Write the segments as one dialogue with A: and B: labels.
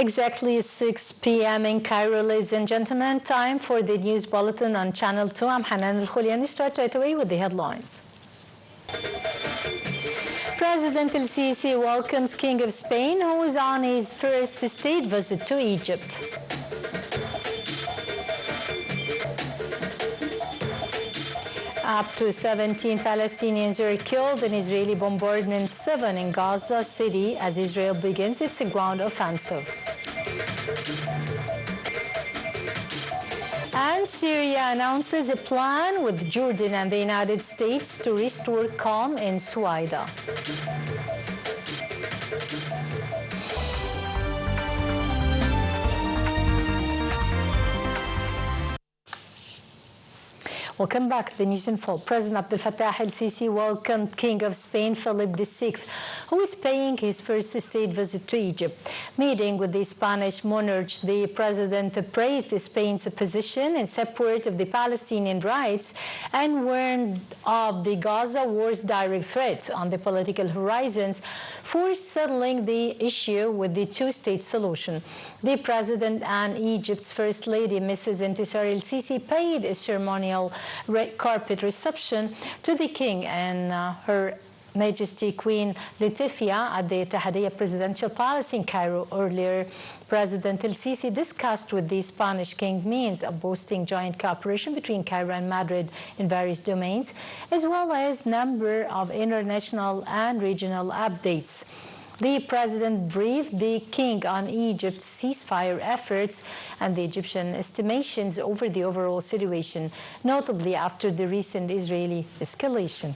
A: Exactly 6 p.m. in Cairo, ladies and gentlemen. Time for the news bulletin on Channel 2. I'm Hanan Al-Khouliani. Start right away with the headlines. President El-Sisi welcomes King of Spain, who is on his first state visit to Egypt. Up to 17 Palestinians are killed in Israeli bombardment 7 in Gaza City as Israel begins its ground offensive. And Syria announces a plan with Jordan and the United States to restore calm in Suwaida. Welcome back to the news in full. President Abdel Fattah el-Sisi welcomed King of Spain, Philip VI, who is paying his first state visit to Egypt. Meeting with the Spanish monarch, the president praised Spain's position in support of the Palestinian rights and warned of the Gaza war's direct threat on the political horizons for settling the issue with the two-state solution. The president and Egypt's First Lady, Mrs. Intisar el-Sisi, paid a ceremonial red carpet reception to the king and Her Majesty Queen Latifah at the Tahadiyya Presidential Palace in Cairo. Earlier, President El-Sisi discussed with the Spanish king means of boosting joint cooperation between Cairo and Madrid in various domains, as well as number of international and regional updates. The president briefed the king on Egypt's ceasefire efforts and the Egyptian estimations over the overall situation, notably after the recent Israeli escalation.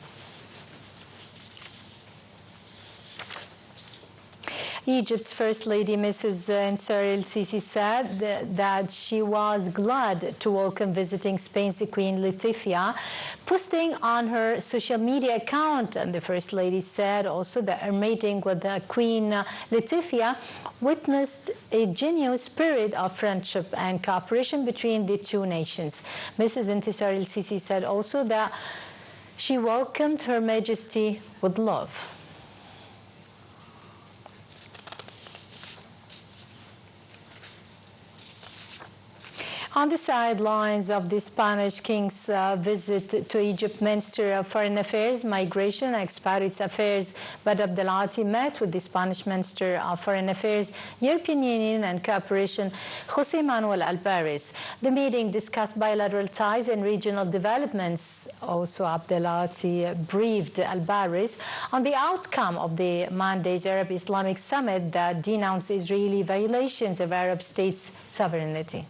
A: Egypt's First Lady, Mrs. Intisar el-Sisi, said that she was glad to welcome visiting Spain's Queen Latifah, posting on her social media account. And the First Lady said also that her meeting with Queen Latifah witnessed a genuine spirit of friendship and cooperation between the two nations. Mrs. Intisar el-Sisi said also that she welcomed Her Majesty with love. On the sidelines of the Spanish king's visit to Egypt, Minister of Foreign Affairs, Migration and Expatriates Affairs, Bad Abdelati, met with the Spanish Minister of Foreign Affairs, European Union and Cooperation, José Manuel Albares. The meeting discussed bilateral ties and regional developments. Also, Abdelati briefed Albares on the outcome of the Monday's Arab Islamic Summit that denounced Israeli violations of Arab states' sovereignty.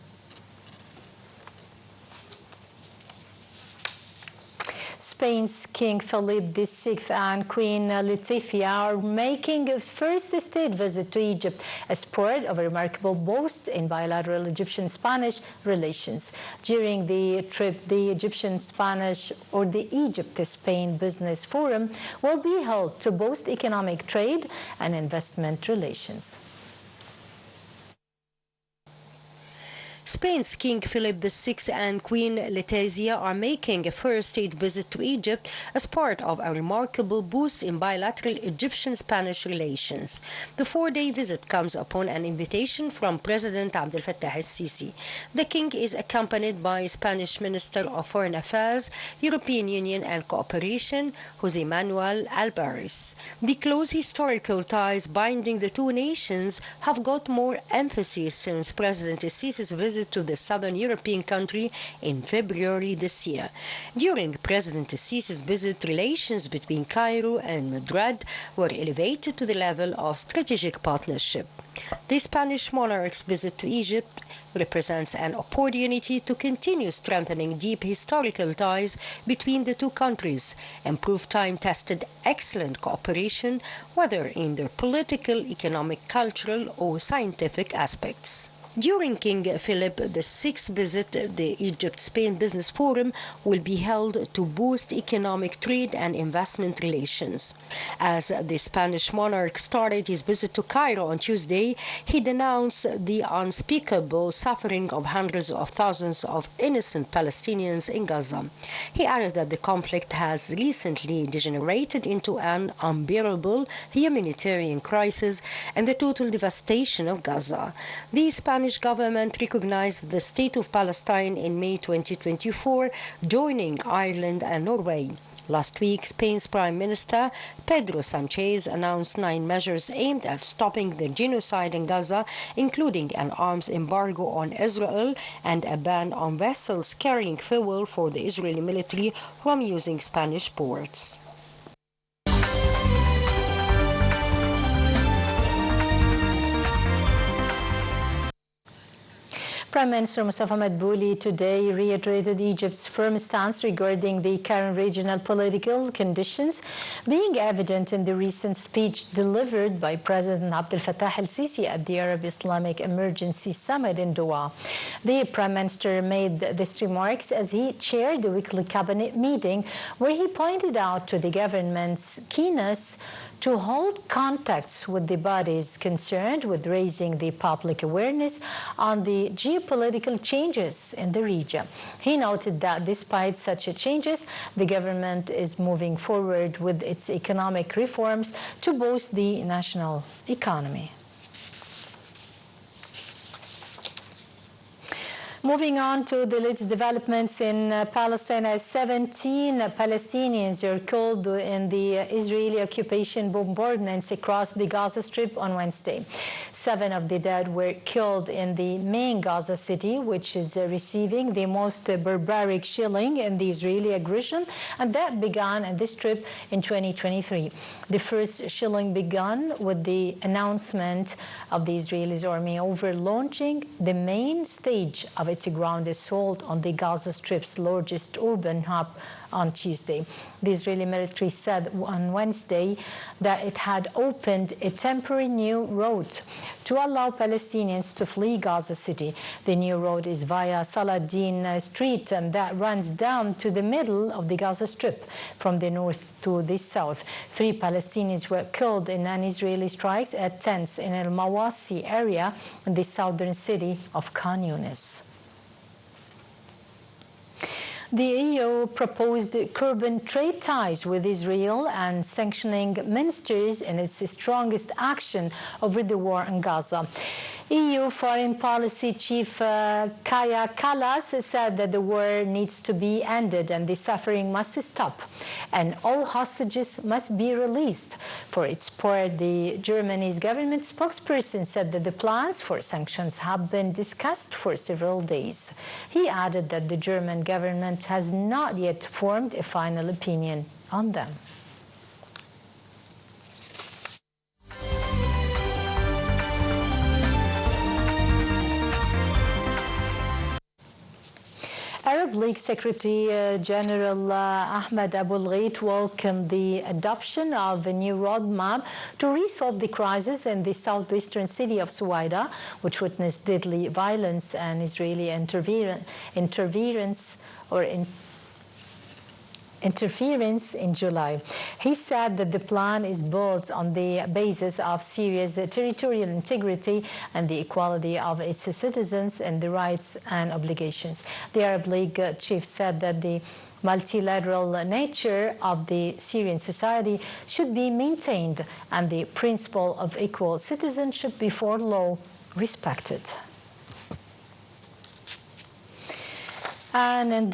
A: Spain's King Philip VI and Queen Latifah are making a first state visit to Egypt as part of a remarkable boost in bilateral Egyptian-Spanish relations. During the trip, the Egyptian-Spanish or the Egypt-Spain Business Forum will be held to boost economic trade and investment relations.
B: Spain's King Philip VI and Queen Latifah are making a first state visit to Egypt as part of a remarkable boost in bilateral Egyptian-Spanish relations. The four-day visit comes upon an invitation from President Abdel Fattah el-Sisi. The king is accompanied by Spanish Minister of Foreign Affairs, European Union and Cooperation, José Manuel Albares. The close historical ties binding the two nations have got more emphasis since President el-Sisi's visit to the southern European country in February this year. During President el-Sisi's visit, relations between Cairo and Madrid were elevated to the level of strategic partnership. The Spanish monarch's visit to Egypt represents an opportunity to continue strengthening deep historical ties between the two countries, improve time-tested excellent cooperation, whether in their political, economic, cultural, or scientific aspects. During King Philip VI's visit, the Egypt-Spain Business Forum will be held to boost economic trade and investment relations. As the Spanish monarch started his visit to Cairo on Tuesday, he denounced the unspeakable suffering of hundreds of thousands of innocent Palestinians in Gaza. He added that the conflict has recently degenerated into an unbearable humanitarian crisis and the total devastation of Gaza. The Spanish government recognized the State of Palestine in May 2024, joining Ireland and Norway. Last week, Spain's Prime Minister Pedro Sánchez announced 9 measures aimed at stopping the genocide in Gaza, including an arms embargo on Israel and a ban on vessels carrying fuel for the Israeli military from using Spanish ports.
A: Prime Minister Mustafa Madbouli today reiterated Egypt's firm stance regarding the current regional political conditions, being evident in the recent speech delivered by President Abdel Fattah el-Sisi at the Arab Islamic Emergency Summit in Doha. The Prime Minister made these remarks as he chaired the weekly cabinet meeting, where he pointed out to the government's keenness to hold contacts with the bodies concerned with raising the public awareness on the geopolitical changes in the region. He noted that despite such changes, the government is moving forward with its economic reforms to boost the national economy. Moving on to the latest developments in Palestine, 17 Palestinians are killed in the Israeli occupation bombardments across the Gaza Strip on Wednesday. 7 of the dead were killed in the main Gaza city, which is receiving the most barbaric shelling in the Israeli aggression, and that began at the Strip in 2023. The first shelling began with the announcement of the Israeli army over launching the main stage of its ground assault on the Gaza Strip's largest urban hub on Tuesday. The Israeli military said on Wednesday that it had opened a temporary new road to allow Palestinians to flee Gaza City. The new road is via Saladin Street, and that runs down to the middle of the Gaza Strip from the north to the south. 3 Palestinians were killed in non-Israeli strikes at tents in El Mawasi area in the southern city of Khan Yunis. The EU proposed curbing trade ties with Israel and sanctioning ministers in its strongest action over the war in Gaza. EU Foreign Policy Chief Kaja Kallas said that the war needs to be ended and the suffering must stop, and all hostages must be released. For its part, the Germany's government spokesperson said that the plans for sanctions have been discussed for several days. He added that the German government has not yet formed a final opinion on them. Arab League Secretary General Ahmed Abul-Ghait welcomed the adoption of a new roadmap to resolve the crisis in the southwestern city of Suwaida, which witnessed deadly violence and Israeli interference in July. He said that the plan is built on the basis of Syria's territorial integrity and the equality of its citizens and the rights and obligations. The Arab League chief said that the multilateral nature of the Syrian society should be maintained and the principle of equal citizenship before law respected. And in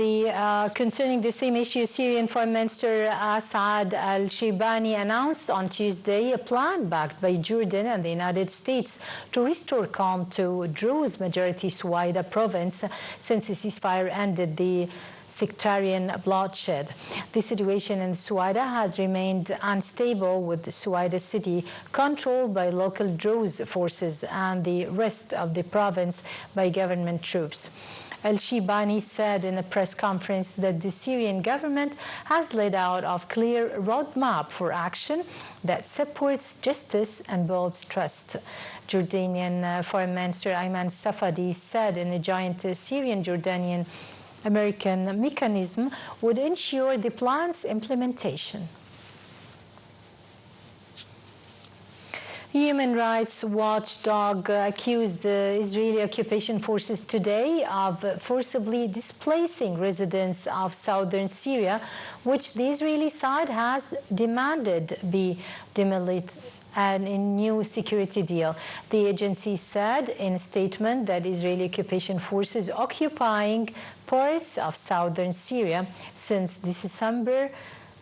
A: concerning the same issue, Syrian Foreign Minister Asad al-Shibani announced on Tuesday a plan backed by Jordan and the United States to restore calm to Druze majority Suwaida province since the ceasefire ended the sectarian bloodshed. The situation in Suwaida has remained unstable, with Suwaida city controlled by local Druze forces and the rest of the province by government troops. al-Shibani said in a press conference that the Syrian government has laid out a clear roadmap for action that supports justice and builds trust. Jordanian Foreign Minister Ayman Safadi said in a joint Syrian-Jordanian American mechanism would ensure the plan's implementation. Human rights watchdog accused the Israeli occupation forces today of forcibly displacing residents of southern Syria, which the Israeli side has demanded be demilitarized and a new security deal. The agency said in a statement that Israeli occupation forces occupying parts of southern Syria since December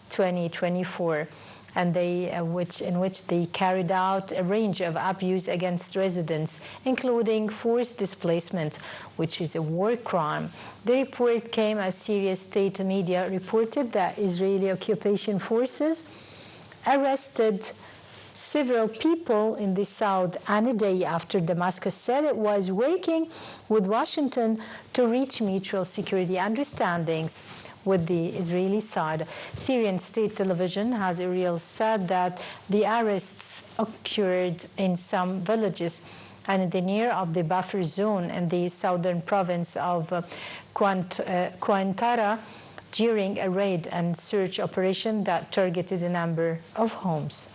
A: 2024. And in which they carried out a range of abuse against residents, including forced displacement, which is a war crime. The report came as Syria state media reported that Israeli occupation forces arrested several people in the south and a day after Damascus said it was working with Washington to reach mutual security understandings with the Israeli side. Syrian state television has said that the arrests occurred in some villages and in the near of the buffer zone in the southern province of Quantara during a raid and search operation that targeted a number of homes.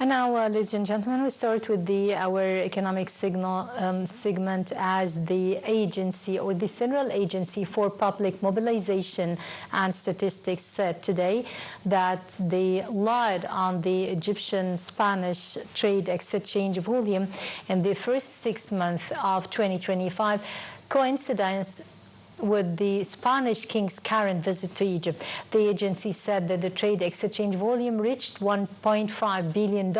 A: And now, ladies and gentlemen, we start with our economic segment as the agency or the Central Agency for Public Mobilization and Statistics said today that they lied on the Egyptian-Spanish trade exchange volume in the first 6 months of 2025, coincidence with the Spanish king's current visit to Egypt. The agency said that the trade exchange volume reached $1.5 billion in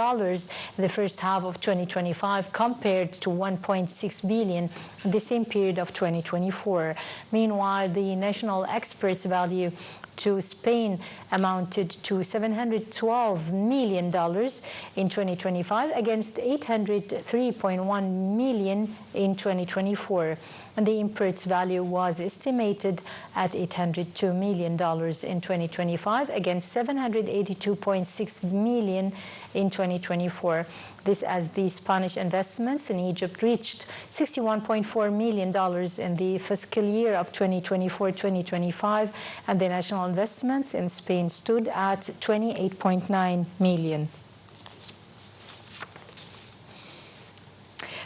A: the first half of 2025 compared to $1.6 billion in the same period of 2024. Meanwhile, the national exports value to Spain amounted to $712 million in 2025 against $803.1 million in 2024. And the imports value was estimated at $802 million in 2025 against $782.6 million in 2024. This as the Spanish investments in Egypt reached $61.4 million in the fiscal year of 2024-2025, and the national investments in Spain stood at $28.9 million.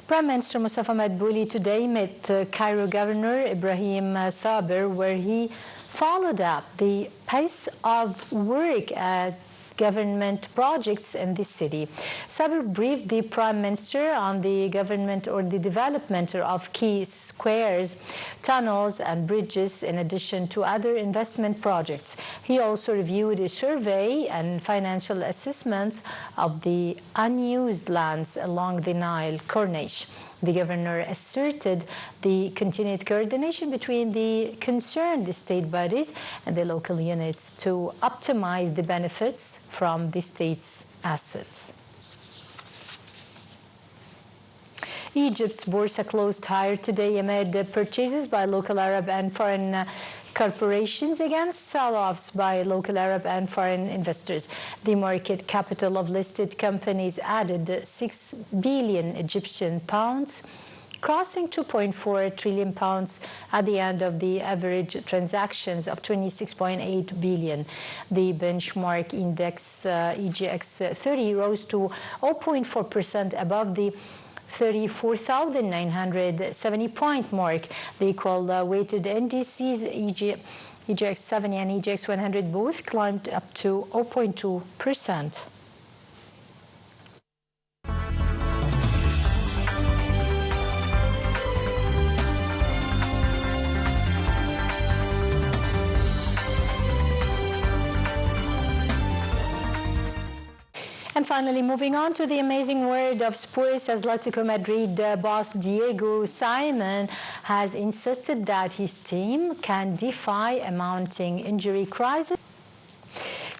A: Prime Minister Mustafa Madbouli today met Cairo Governor Ibrahim Saber, where he followed up the pace of work at government projects in the city. Saber briefed the Prime Minister on the government or the development of key squares, tunnels and bridges in addition to other investment projects. He also reviewed a survey and financial assessments of the unused lands along the Nile Corniche. The governor asserted the continued coordination between the concerned state bodies and the local units to optimize the benefits from the state's assets. Egypt's Boursa closed higher today amid purchases by local Arab and foreign corporations against sell-offs by local Arab and foreign investors. The market capital of listed companies added 6 billion Egyptian pounds, crossing 2.4 trillion pounds at the end of the average transactions of 26.8 billion. The benchmark index EGX 30 rose to 0.4% above the 34,970 point mark. The equal weighted indices EGX 70 and EGX 100 both climbed up to 0.2%. And finally, moving on to the amazing world of sports, Atletico Madrid boss Diego Simon has insisted that his team can defy a mounting injury crisis.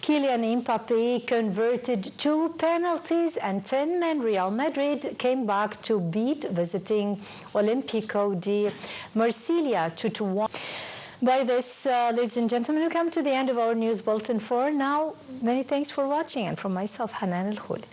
A: Kylian Mbappé converted 2 penalties and 10 men. Real Madrid came back to beat visiting Olympico de Marsiglia 2-1. By this, ladies and gentlemen, we come to the end of our news bulletin for now. Many thanks for watching, and from myself, Hanan Al-Khouly.